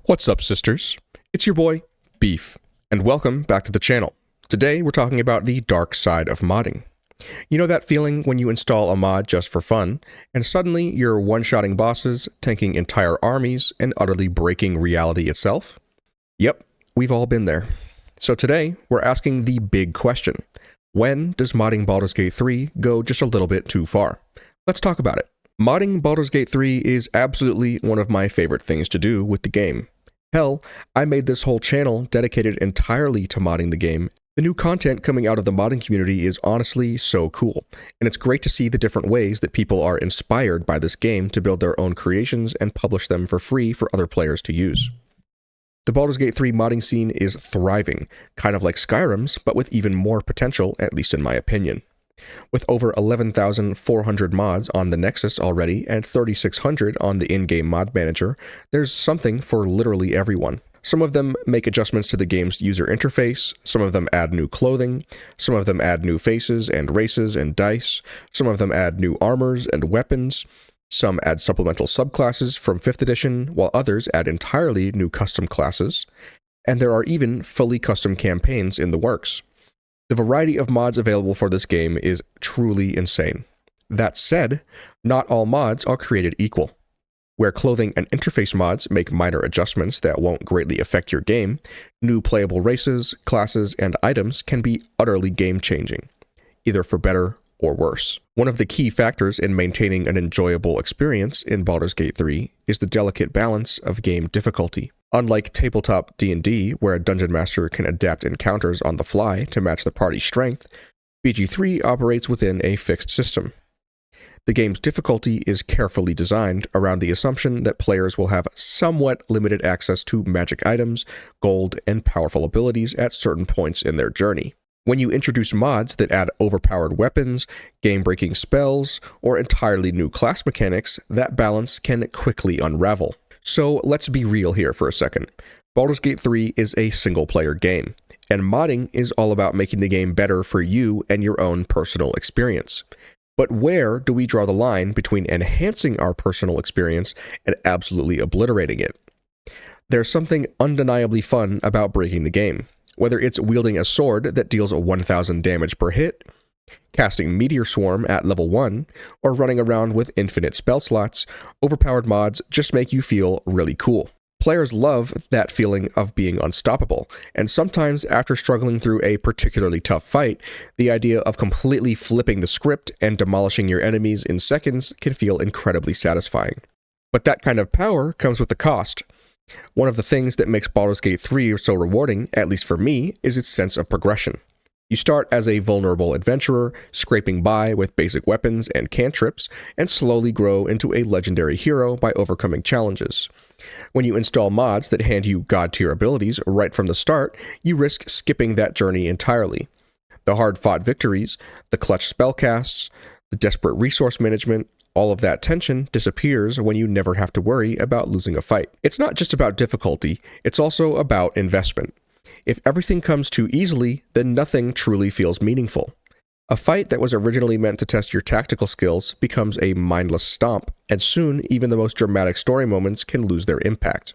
What's up, sisters? It's your boy, Beef, and welcome back to the channel. Today, we're talking about the dark side of modding. You know that feeling when you install a mod just for fun, and suddenly you're one-shotting bosses, tanking entire armies, and utterly breaking reality itself? Yep, we've all been there. So today, we're asking the big question. When does modding Baldur's Gate 3 go just a little bit too far? Let's talk about it. Modding Baldur's Gate 3 is absolutely one of my favorite things to do with the game. Hell, I made this whole channel dedicated entirely to modding the game. The new content coming out of the modding community is honestly so cool, and it's great to see the different ways that people are inspired by this game to build their own creations and publish them for free for other players to use. The Baldur's Gate 3 modding scene is thriving, kind of like Skyrim's, but with even more potential, at least in my opinion. With over 11,400 mods on the Nexus already and 3,600 on the in-game mod manager, there's something for literally everyone. Some of them make adjustments to the game's user interface, some of them add new clothing, some of them add new faces and races and dice, some of them add new armors and weapons, some add supplemental subclasses from 5th edition, while others add entirely new custom classes, and there are even fully custom campaigns in the works. The variety of mods available for this game is truly insane. That said, not all mods are created equal. Where clothing and interface mods make minor adjustments that won't greatly affect your game, new playable races, classes, and items can be utterly game-changing, either for better or worse. One of the key factors in maintaining an enjoyable experience in Baldur's Gate 3 is the delicate balance of game difficulty. Unlike tabletop D&D, where a dungeon master can adapt encounters on the fly to match the party's strength, BG3 operates within a fixed system. The game's difficulty is carefully designed around the assumption that players will have somewhat limited access to magic items, gold, and powerful abilities at certain points in their journey. When you introduce mods that add overpowered weapons, game-breaking spells, or entirely new class mechanics, that balance can quickly unravel. So let's be real here for a second. Baldur's Gate 3 is a single-player game, and modding is all about making the game better for you and your own personal experience. But where do we draw the line between enhancing our personal experience and absolutely obliterating it? There's something undeniably fun about breaking the game. Whether it's wielding a sword that deals 1,000 damage per hit, casting Meteor Swarm at level 1, or running around with infinite spell slots, overpowered mods just make you feel really cool. Players love that feeling of being unstoppable, and sometimes after struggling through a particularly tough fight, the idea of completely flipping the script and demolishing your enemies in seconds can feel incredibly satisfying. But that kind of power comes with a cost. One of the things that makes Baldur's Gate 3 so rewarding, at least for me, is its sense of progression. You start as a vulnerable adventurer, scraping by with basic weapons and cantrips, and slowly grow into a legendary hero by overcoming challenges. When you install mods that hand you god-tier abilities right from the start, you risk skipping that journey entirely. The hard-fought victories, the clutch spellcasts, the desperate resource management, all of that tension disappears when you never have to worry about losing a fight. It's not just about difficulty, it's also about investment. If everything comes too easily, then nothing truly feels meaningful. A fight that was originally meant to test your tactical skills becomes a mindless stomp, and soon even the most dramatic story moments can lose their impact.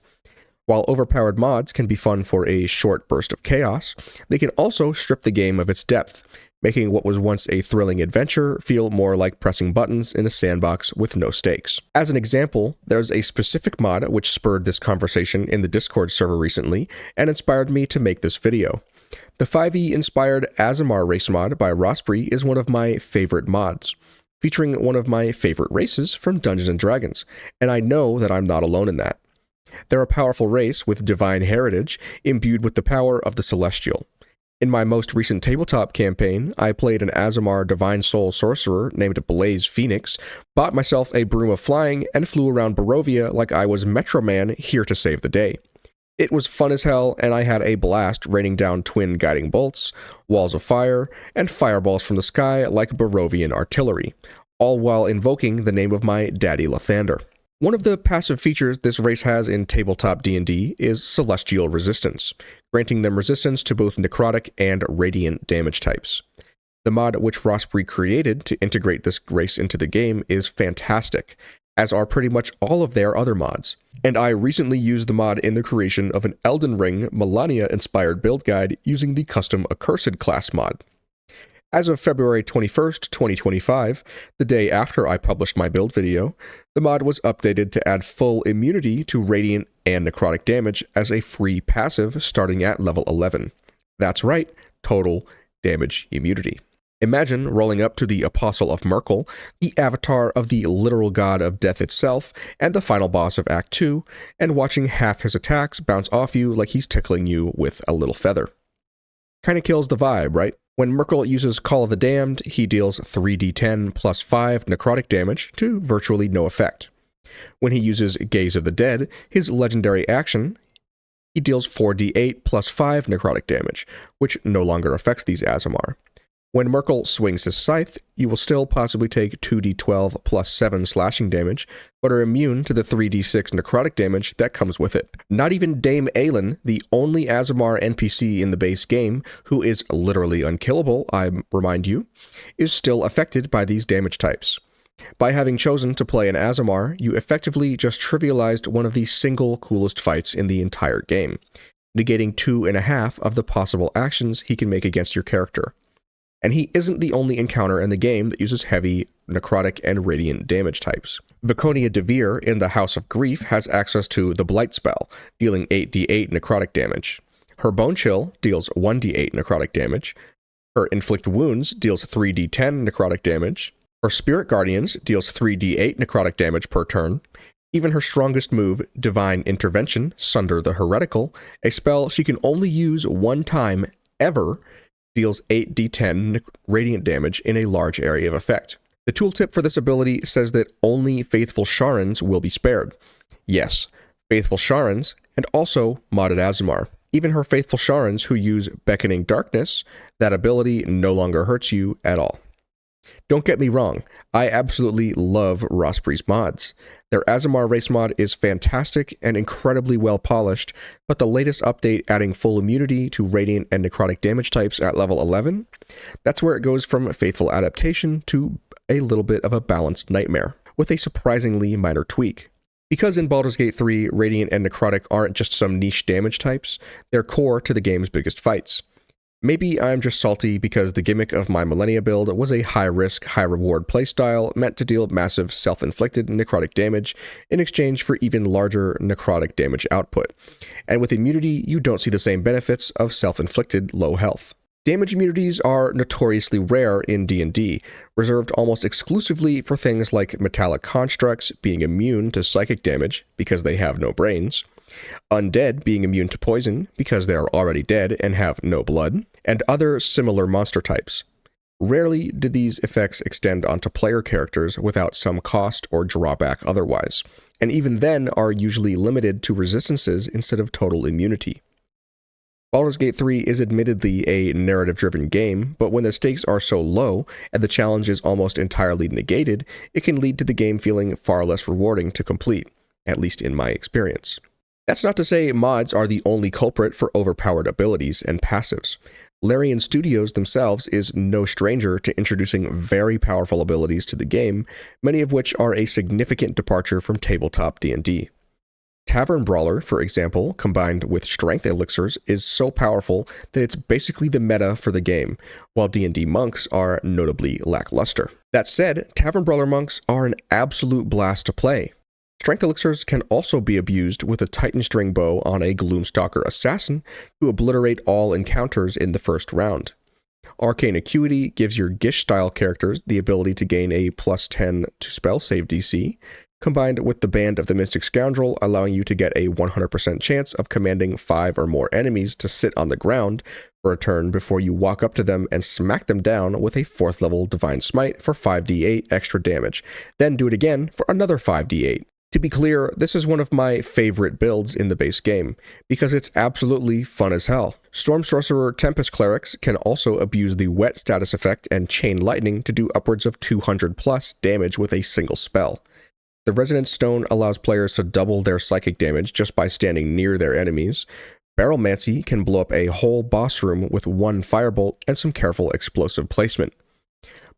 While overpowered mods can be fun for a short burst of chaos, they can also strip the game of its depth, making what was once a thrilling adventure feel more like pressing buttons in a sandbox with no stakes. As an example, there's a specific mod which spurred this conversation in the Discord server recently and inspired me to make this video. The 5e-inspired Azamar race mod by Rosprey is one of my favorite mods, featuring one of my favorite races from Dungeons & Dragons, and I know that I'm not alone in that. They're a powerful race with divine heritage, imbued with the power of the Celestial. In my most recent tabletop campaign, I played an Azamar Divine Soul sorcerer named Blaze Phoenix, bought myself a broom of flying, and flew around Barovia like I was Metro Man here to save the day. It was fun as hell, and I had a blast raining down twin guiding bolts, walls of fire, and fireballs from the sky like Barovian artillery, all while invoking the name of my daddy Lathander. One of the passive features this race has in tabletop D&D is Celestial Resistance, granting them resistance to both necrotic and radiant damage types. The mod which Rosprey created to integrate this race into the game is fantastic, as are pretty much all of their other mods. And I recently used the mod in the creation of an Elden Ring Melania-inspired build guide using the custom Accursed class mod. As of February 21st, 2025, the day after I published my build video, the mod was updated to add full immunity to radiant and necrotic damage as a free passive starting at level 11. That's right, total damage immunity. Imagine rolling up to the Apostle of Merkel, the avatar of the literal god of death itself, and the final boss of Act 2, and watching half his attacks bounce off you like he's tickling you with a little feather. Kinda kills the vibe, right? When Merkel uses Call of the Damned, he deals 3d10 plus 5 necrotic damage to virtually no effect. When he uses Gaze of the Dead, his legendary action, he deals 4d8 plus 5 necrotic damage, which no longer affects these Aasimar. When Merkel swings his scythe, you will still possibly take 2d12 plus 7 slashing damage, but are immune to the 3d6 necrotic damage that comes with it. Not even Dame Aelin, the only Aasimar NPC in the base game, who is literally unkillable, I remind you, is still affected by these damage types. By having chosen to play an Aasimar, you effectively just trivialized one of the single coolest fights in the entire game, negating 2.5 of the possible actions he can make against your character. And he isn't the only encounter in the game that uses heavy, necrotic, and radiant damage types. Viconia Devere in the House of Grief has access to the Blight spell, dealing 8d8 necrotic damage. Her Bone Chill deals 1d8 necrotic damage. Her Inflict Wounds deals 3d10 necrotic damage. Her Spirit Guardians deals 3d8 necrotic damage per turn. Even her strongest move, Divine Intervention, Sunder the Heretical, a spell she can only use one time ever, deals 8d10 radiant damage in a large area of effect. The tooltip for this ability says that only Faithful Sharans will be spared. Yes, Faithful Sharans, and also modded Aasimar. Even her Faithful Sharans who use Beckoning Darkness, that ability no longer hurts you at all. Don't get me wrong, I absolutely love Rospre's mods. Their Aasimar race mod is fantastic and incredibly well polished, but the latest update adding full immunity to radiant and necrotic damage types at level 11, that's where it goes from faithful adaptation to a little bit of a balanced nightmare, with a surprisingly minor tweak. Because in Baldur's Gate 3, radiant and necrotic aren't just some niche damage types, they're core to the game's biggest fights. Maybe I'm just salty because the gimmick of my Millennia build was a high-risk, high-reward playstyle meant to deal massive self-inflicted necrotic damage in exchange for even larger necrotic damage output. And with immunity, you don't see the same benefits of self-inflicted low health. Damage immunities are notoriously rare in D&D, reserved almost exclusively for things like metallic constructs being immune to psychic damage because they have no brains, undead being immune to poison because they are already dead and have no blood, and other similar monster types. Rarely did these effects extend onto player characters without some cost or drawback otherwise, and even then are usually limited to resistances instead of total immunity. Baldur's Gate 3 is admittedly a narrative-driven game, but when the stakes are so low and the challenge is almost entirely negated, it can lead to the game feeling far less rewarding to complete, at least in my experience. That's not to say mods are the only culprit for overpowered abilities and passives. Larian Studios themselves is no stranger to introducing very powerful abilities to the game, many of which are a significant departure from tabletop D&D. Tavern Brawler, for example, combined with Strength Elixirs, is so powerful that it's basically the meta for the game, while D&D monks are notably lackluster. That said, Tavern Brawler monks are an absolute blast to play. Strength Elixirs can also be abused with a Titan String Bow on a Gloomstalker Assassin to obliterate all encounters in the first round. Arcane Acuity gives your Gish-style characters the ability to gain a plus 10 to spell save DC, combined with the Band of the Mystic Scoundrel allowing you to get a 100% chance of commanding 5 or more enemies to sit on the ground for a turn before you walk up to them and smack them down with a 4th level Divine Smite for 5d8 extra damage, then do it again for another 5d8. To be clear, this is one of my favorite builds in the base game, because it's absolutely fun as hell. Storm Sorcerer Tempest Clerics can also abuse the Wet status effect and Chain Lightning to do upwards of 200 plus damage with a single spell. The Resonance Stone allows players to double their psychic damage just by standing near their enemies. Barrelmancy can blow up a whole boss room with one firebolt and some careful explosive placement.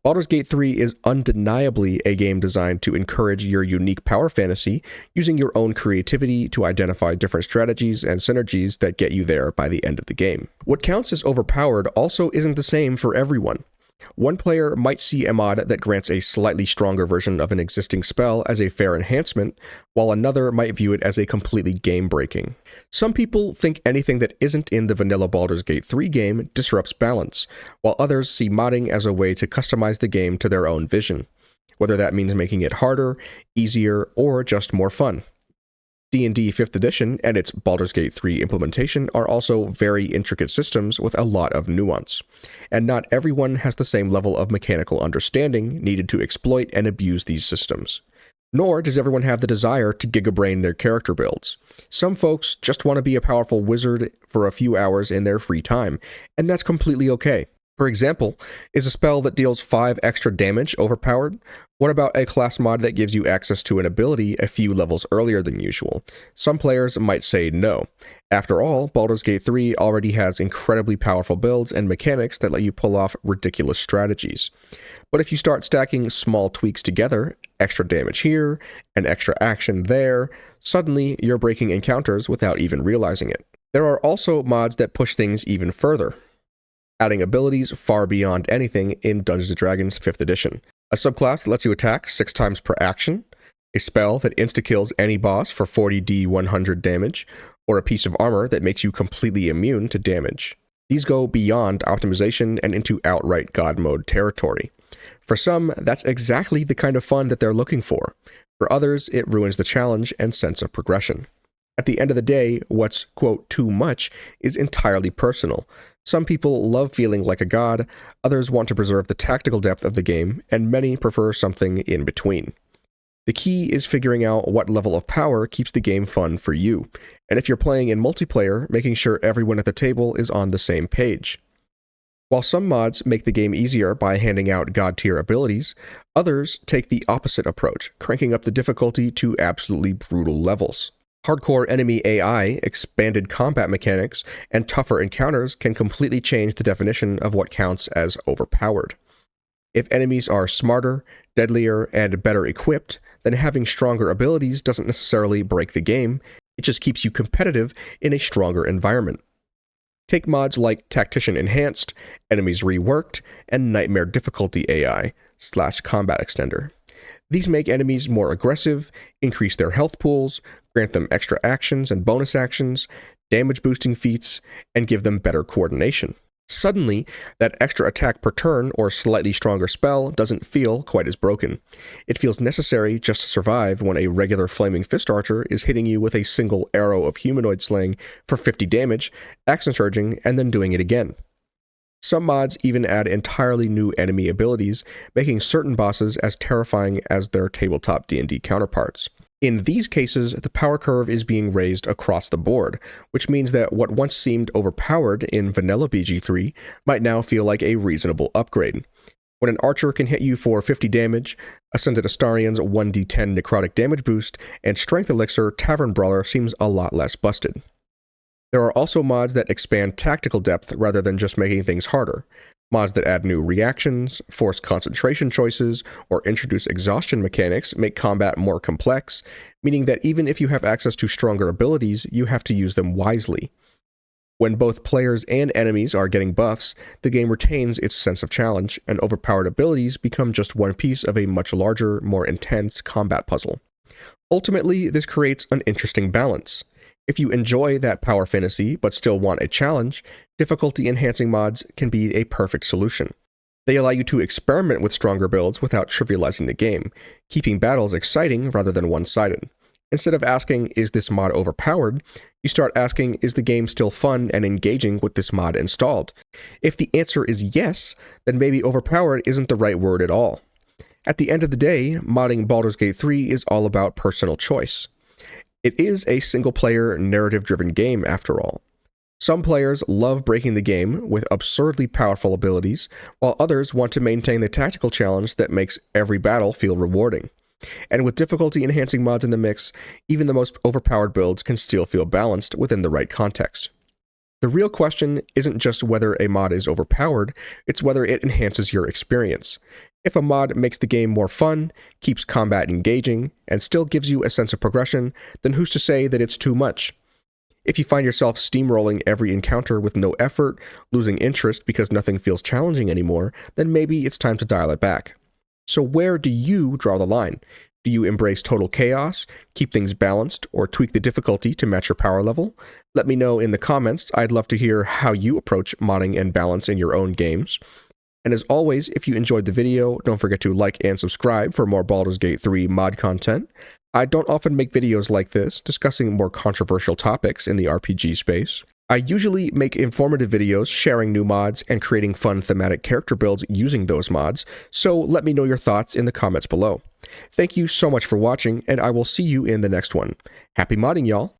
Baldur's Gate 3 is undeniably a game designed to encourage your unique power fantasy, using your own creativity to identify different strategies and synergies that get you there by the end of the game. What counts as overpowered also isn't the same for everyone. One player might see a mod that grants a slightly stronger version of an existing spell as a fair enhancement, while another might view it as a completely game-breaking. Some people think anything that isn't in the vanilla Baldur's Gate 3 game disrupts balance, while others see modding as a way to customize the game to their own vision, whether that means making it harder, easier, or just more fun. D&D 5th edition and its Baldur's Gate 3 implementation are also very intricate systems with a lot of nuance, and not everyone has the same level of mechanical understanding needed to exploit and abuse these systems. Nor does everyone have the desire to gigabrain their character builds. Some folks just want to be a powerful wizard for a few hours in their free time, and that's completely okay. For example, is a spell that deals 5 extra damage overpowered? What about a class mod that gives you access to an ability a few levels earlier than usual? Some players might say no. After all, Baldur's Gate 3 already has incredibly powerful builds and mechanics that let you pull off ridiculous strategies. But if you start stacking small tweaks together, extra damage here, and extra action there, suddenly you're breaking encounters without even realizing it. There are also mods that push things even further, adding abilities far beyond anything in Dungeons & Dragons 5th edition. A subclass that lets you attack 6 times per action, a spell that insta-kills any boss for 40d 100 damage, or a piece of armor that makes you completely immune to damage. These go beyond optimization and into outright God mode territory. For some, that's exactly the kind of fun that they're looking for. For others, it ruins the challenge and sense of progression. At the end of the day, what's, quote, too much is entirely personal. Some people love feeling like a god, others want to preserve the tactical depth of the game, and many prefer something in between. The key is figuring out what level of power keeps the game fun for you, and if you're playing in multiplayer, making sure everyone at the table is on the same page. While some mods make the game easier by handing out god-tier abilities, others take the opposite approach, cranking up the difficulty to absolutely brutal levels. Hardcore enemy AI, expanded combat mechanics, and tougher encounters can completely change the definition of what counts as overpowered. If enemies are smarter, deadlier, and better equipped, then having stronger abilities doesn't necessarily break the game, it just keeps you competitive in a stronger environment. Take mods like Tactician Enhanced, Enemies Reworked, and Nightmare Difficulty AI / Combat Extender. These make enemies more aggressive, increase their health pools, grant them extra actions and bonus actions, damage boosting feats, and give them better coordination. Suddenly, that extra attack per turn or slightly stronger spell doesn't feel quite as broken. It feels necessary just to survive when a regular flaming fist archer is hitting you with a single arrow of humanoid slaying for 50 damage, action surging, and then doing it again. Some mods even add entirely new enemy abilities, making certain bosses as terrifying as their tabletop D&D counterparts. In these cases, the power curve is being raised across the board, which means that what once seemed overpowered in vanilla BG3 might now feel like a reasonable upgrade. When an archer can hit you for 50 damage, Ascended Astarion's 1d10 necrotic damage boost, and Strength Elixir Tavern Brawler seems a lot less busted. There are also mods that expand tactical depth rather than just making things harder. Mods that add new reactions, force concentration choices, or introduce exhaustion mechanics make combat more complex, meaning that even if you have access to stronger abilities, you have to use them wisely. When both players and enemies are getting buffs, the game retains its sense of challenge, and overpowered abilities become just one piece of a much larger, more intense combat puzzle. Ultimately, this creates an interesting balance. If you enjoy that power fantasy but still want a challenge, difficulty-enhancing mods can be a perfect solution. They allow you to experiment with stronger builds without trivializing the game, keeping battles exciting rather than one-sided. Instead of asking, is this mod overpowered, you start asking, is the game still fun and engaging with this mod installed? If the answer is yes, then maybe overpowered isn't the right word at all. At the end of the day, modding Baldur's Gate 3 is all about personal choice. It is a single-player, narrative-driven game, after all. Some players love breaking the game with absurdly powerful abilities, while others want to maintain the tactical challenge that makes every battle feel rewarding. And with difficulty-enhancing mods in the mix, even the most overpowered builds can still feel balanced within the right context. The real question isn't just whether a mod is overpowered, it's whether it enhances your experience. If a mod makes the game more fun, keeps combat engaging, and still gives you a sense of progression, then who's to say that it's too much? If you find yourself steamrolling every encounter with no effort, losing interest because nothing feels challenging anymore, then maybe it's time to dial it back. So where do you draw the line? Do you embrace total chaos, keep things balanced, or tweak the difficulty to match your power level? Let me know in the comments. I'd love to hear how you approach modding and balance in your own games. And as always, if you enjoyed the video, don't forget to like and subscribe for more Baldur's Gate 3 mod content. I don't often make videos like this, discussing more controversial topics in the RPG space. I usually make informative videos sharing new mods and creating fun thematic character builds using those mods, so let me know your thoughts in the comments below. Thank you so much for watching, and I will see you in the next one. Happy modding, y'all!